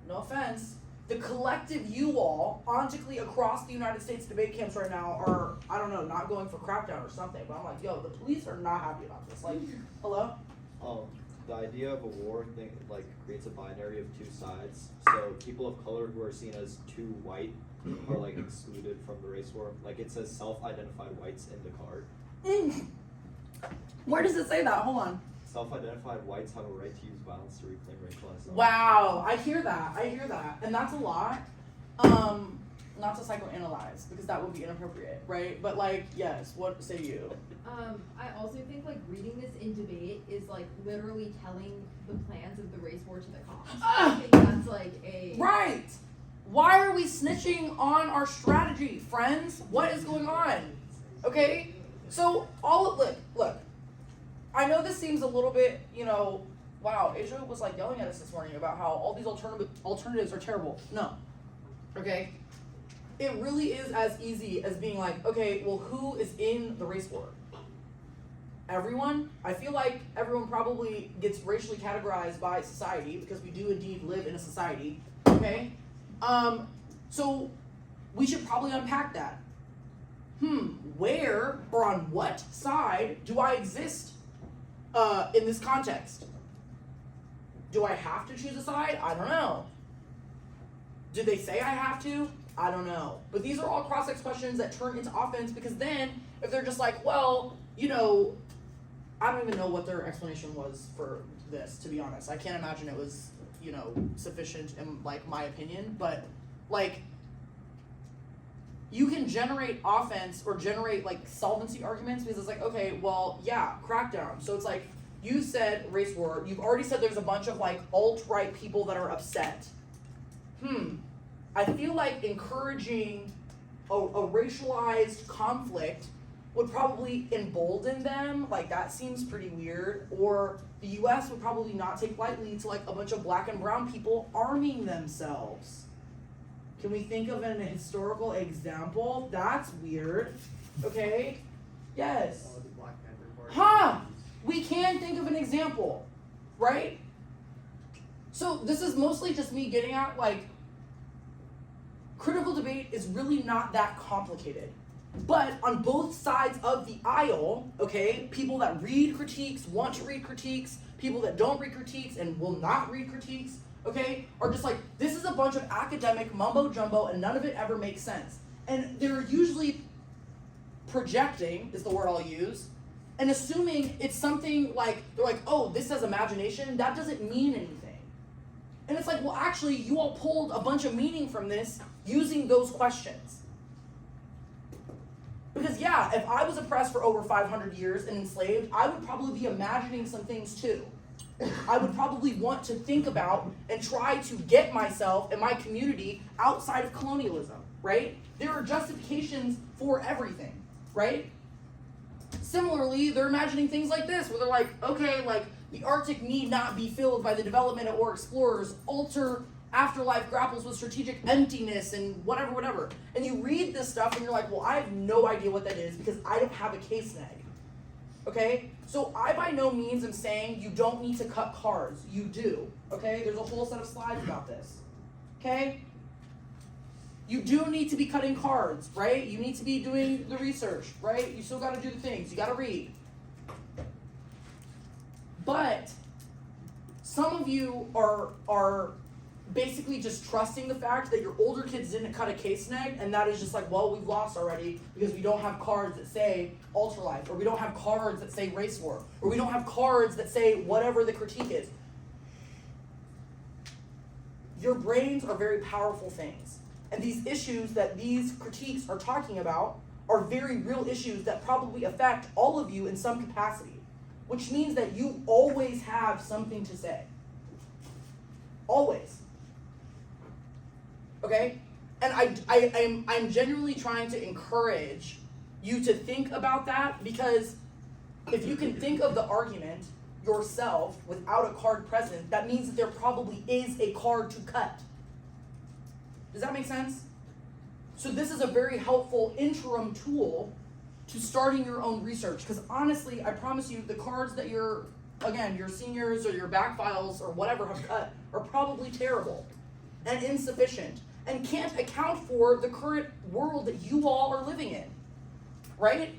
no offense, the collective you all, ontically across the United States debate camps right now are, I don't know, not going for crackdown or something, but I'm like, yo, the police are not happy about this. Like, hello? The idea of a war thing like creates a binary of two sides. So people of color who are seen as too white are like excluded from the race war. Like it says self-identified whites in the card. Where does it say that? Hold on. Self-identified whites have a right to use violence to reclaim racial asylum. Wow, I hear that, and that's a lot. Not to psychoanalyze because that would be inappropriate, right? But like, yes, what say you? I also think like reading this in debate is like literally telling the plans of the race war to the cops. I think that's like a Right. Why are we snitching on our strategy, friends? What is going on? Okay, so look. I know this seems a little bit, wow. Azja was like yelling at us this morning about how all these alternatives are terrible. No. Okay. It really is as easy as being like, okay, well, who is in the race war? Everyone? I feel like everyone probably gets racially categorized by society because we do indeed live in a society, okay? So we should probably unpack that. Where or on what side do I exist in this context? Do I have to choose a side? I don't know. Did they say I have to? I don't know. But these are all cross-ex questions that turn into offense because then if they're just like, well, I don't even know what their explanation was for this, to be honest. I can't imagine it was, you know, sufficient in, like, my opinion, but, like, you can generate offense or generate, like, solvency arguments because it's like, okay, well, yeah, crackdown. So it's like, you said race war, you've already said there's a bunch of, like, alt-right people that are upset. I feel like encouraging a racialized conflict would probably embolden them, like that seems pretty weird, or the US would probably not take lightly to like a bunch of black and brown people arming themselves. Can we think of an historical example? That's weird. Okay? Yes. Oh, the Black Panther Party. Huh! We can think of an example, right? So this is mostly just me getting at, like, critical debate is really not that complicated. But on both sides of the aisle, okay, people that read critiques, want to read critiques, people that don't read critiques and will not read critiques, okay, are just like, this is a bunch of academic mumbo jumbo and none of it ever makes sense. And they're usually projecting, is the word I'll use, and assuming it's something like, they're like, oh, this has imagination, that doesn't mean anything. And it's like, well, actually, you all pulled a bunch of meaning from this using those questions. Because yeah, if I was oppressed for over 500 years and enslaved, I would probably be imagining some things too. I would probably want to think about and try to get myself and my community outside of colonialism, right? There are justifications for everything, right? Similarly, they're imagining things like this, where they're like, okay, like, the Arctic need not be filled by the development or explorers, alter afterlife grapples with strategic emptiness and whatever. And you read this stuff and you're like, well, I have no idea what that is because I don't have a case neg. Okay? So I by no means am saying you don't need to cut cards. You do. Okay? There's a whole set of slides about this. Okay? You do need to be cutting cards, right? You need to be doing the research, right? You still got to do the things. You got to read. But some of you are basically just trusting the fact that your older kids didn't cut a case neg, and that is just like, well, we've lost already because we don't have cards that say ultralife, or we don't have cards that say race war, or we don't have cards that say whatever the critique is. Your brains are very powerful things, and these issues that these critiques are talking about are very real issues that probably affect all of you in some capacity, which means that you always have something to say. Always. Okay? And I'm genuinely trying to encourage you to think about that, because if you can think of the argument yourself without a card present, that means that there probably is a card to cut. Does that make sense? So this is a very helpful interim tool to starting your own research, because honestly, I promise you, the cards that your seniors or your back files or whatever have cut are probably terrible and insufficient and can't account for the current world that you all are living in, right?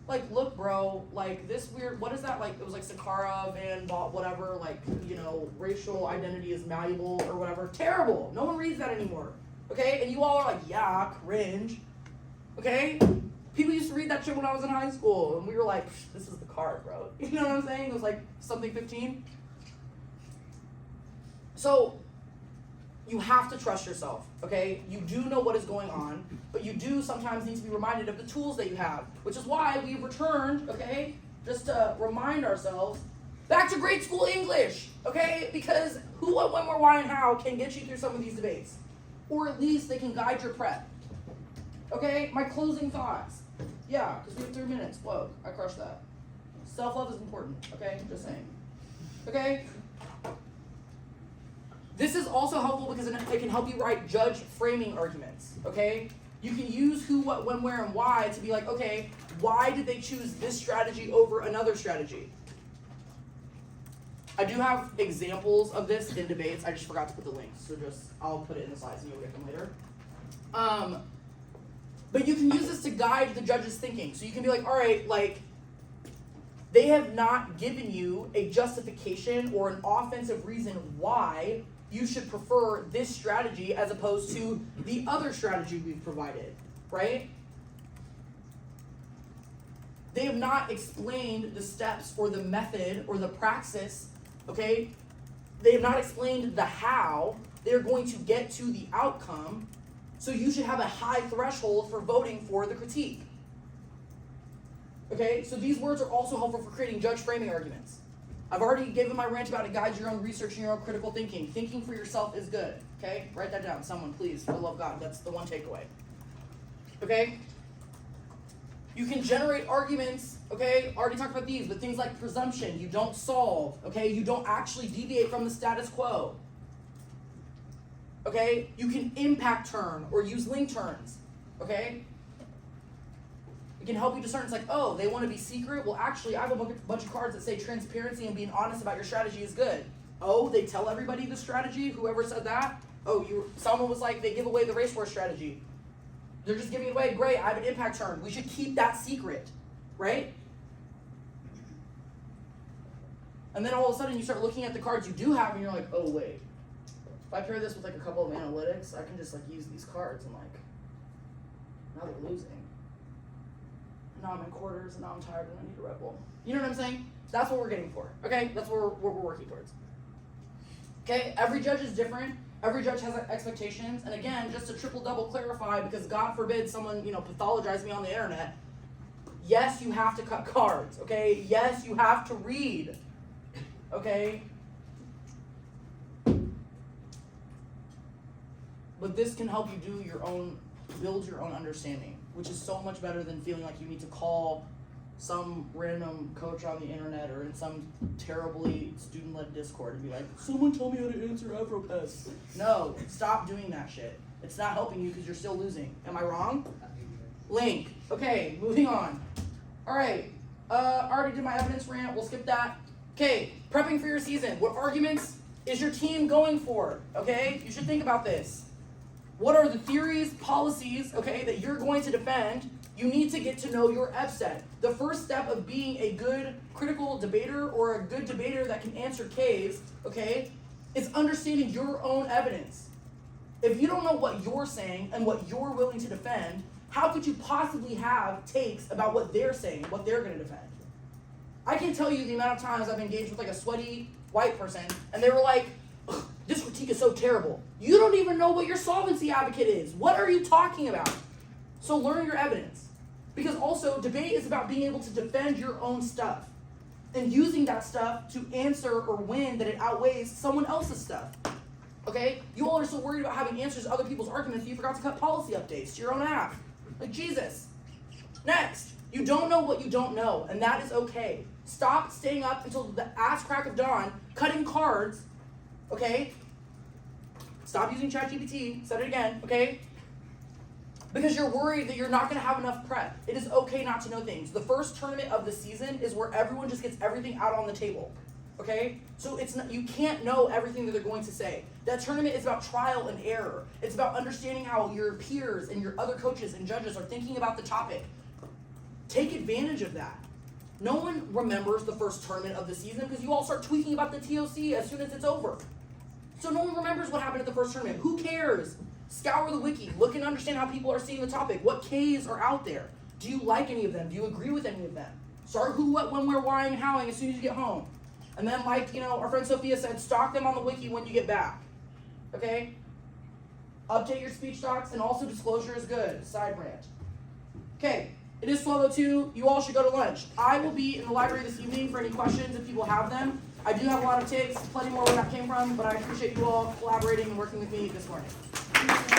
Like, look, bro, like this weird, what is that? Like, it was like Sakara, Van, whatever, like, you know, racial identity is malleable or whatever. Terrible. No one reads that anymore, okay? And you all are like, yeah, cringe, okay? People used to read that shit when I was in high school, and we were like, this is the card, bro. You know what I'm saying? It was like something 15. So, you have to trust yourself, okay? You do know what is going on, but you do sometimes need to be reminded of the tools that you have, which is why we returned, okay, just to remind ourselves, back to grade school English, okay? Because who, what, when, where, why, and how can get you through some of these debates. Or at least they can guide your prep. Okay, my closing thoughts. Yeah, because we have 3 minutes. Whoa, I crushed that. Self-love is important, okay? Just saying. Okay? This is also helpful because it can help you write judge framing arguments, okay? You can use who, what, when, where, and why to be like, okay, why did they choose this strategy over another strategy? I do have examples of this in debates. I just forgot to put the links, so I'll put it in the slides and you'll get them later. But you can use this to guide the judge's thinking. So you can be like, all right, like, they have not given you a justification or an offensive reason why you should prefer this strategy as opposed to the other strategy we've provided, right? They have not explained the steps or the method or the praxis, okay? They have not explained the how they're going to get to the outcome, so you should have a high threshold for voting for the critique. Okay, so these words are also helpful for creating judge framing arguments. I've already given my rant about it guides your own research and your own critical thinking. Thinking for yourself is good, okay? Write that down, someone, please, for the love of God. That's the one takeaway. Okay? You can generate arguments, okay? Already talked about these, but things like presumption, you don't solve, okay? You don't actually deviate from the status quo. Okay? You can impact turn or use link turns, okay? It can help you discern. It's like, oh, they want to be secret? Well, actually, I have a bunch of cards that say transparency and being honest about your strategy is good. Oh, they tell everybody the strategy? Whoever said that? Oh, someone was like, they give away the race war strategy. They're just giving it away. Great, I have an impact turn. We should keep that secret, right? And then all of a sudden you start looking at the cards you do have and you're like, oh, wait. If I pair this with like a couple of analytics, I can just like use these cards and like, now they're losing. And now I'm in quarters and now I'm tired and I need a Red Bull. You know what I'm saying? That's what we're getting for, okay? That's what we're working towards. Okay, every judge is different. Every judge has expectations, and again, just to triple double clarify, because God forbid someone, pathologize me on the internet. Yes, you have to cut cards, okay? Yes, you have to read, okay? But this can help you build your own understanding, which is so much better than feeling like you need to call some random coach on the internet or in some terribly student-led Discord and be like, someone tell me how to answer Afropest. No, stop doing that shit. It's not helping you because you're still losing. Am I wrong? Link. Okay, moving on. All right, I already did my evidence rant. We'll skip that. Okay, prepping for your season. What arguments is your team going for? Okay, you should think about this. What are the theories, policies, okay, that you're going to defend? You need to get to know your EPSET. The first step of being a good critical debater or a good debater that can answer Ks, okay, is understanding your own evidence. If you don't know what you're saying and what you're willing to defend, how could you possibly have takes about what they're saying, what they're going to defend? I can't tell you the amount of times I've engaged with like a sweaty white person and they were like, this critique is so terrible. You don't even know what your solvency advocate is. What are you talking about? So learn your evidence. Because also, debate is about being able to defend your own stuff and using that stuff to answer or win that it outweighs someone else's stuff. Okay? You all are so worried about having answers to other people's arguments that you forgot to cut policy updates to your own app. Like Jesus. Next, you don't know what you don't know, and that is okay. Stop staying up until the ass crack of dawn, cutting cards, okay? Stop using ChatGPT, said it again, okay? Because you're worried that you're not going to have enough prep. It is okay not to know things. The first tournament of the season is where everyone just gets everything out on the table, okay? So it's not, you can't know everything that they're going to say. That tournament is about trial and error. It's about understanding how your peers and your other coaches and judges are thinking about the topic. Take advantage of that. No one remembers the first tournament of the season because you all start tweaking about the TOC as soon as it's over. So no one remembers what happened at the first tournament. Who cares? Scour the wiki. Look and understand how people are seeing the topic. What Ks are out there? Do you like any of them? Do you agree with any of them? Start who, what, when, where, why, and howing as soon as you get home. And then, like, our friend Sophia said, stalk them on the wiki when you get back. Okay? Update your speech docs, and also disclosure is good. Side rant. Okay, it is 12:02. You all should go to lunch. I will be in the library this evening for any questions if people have them. I do have a lot of takes, plenty more where that came from, but I appreciate you all collaborating and working with me this morning.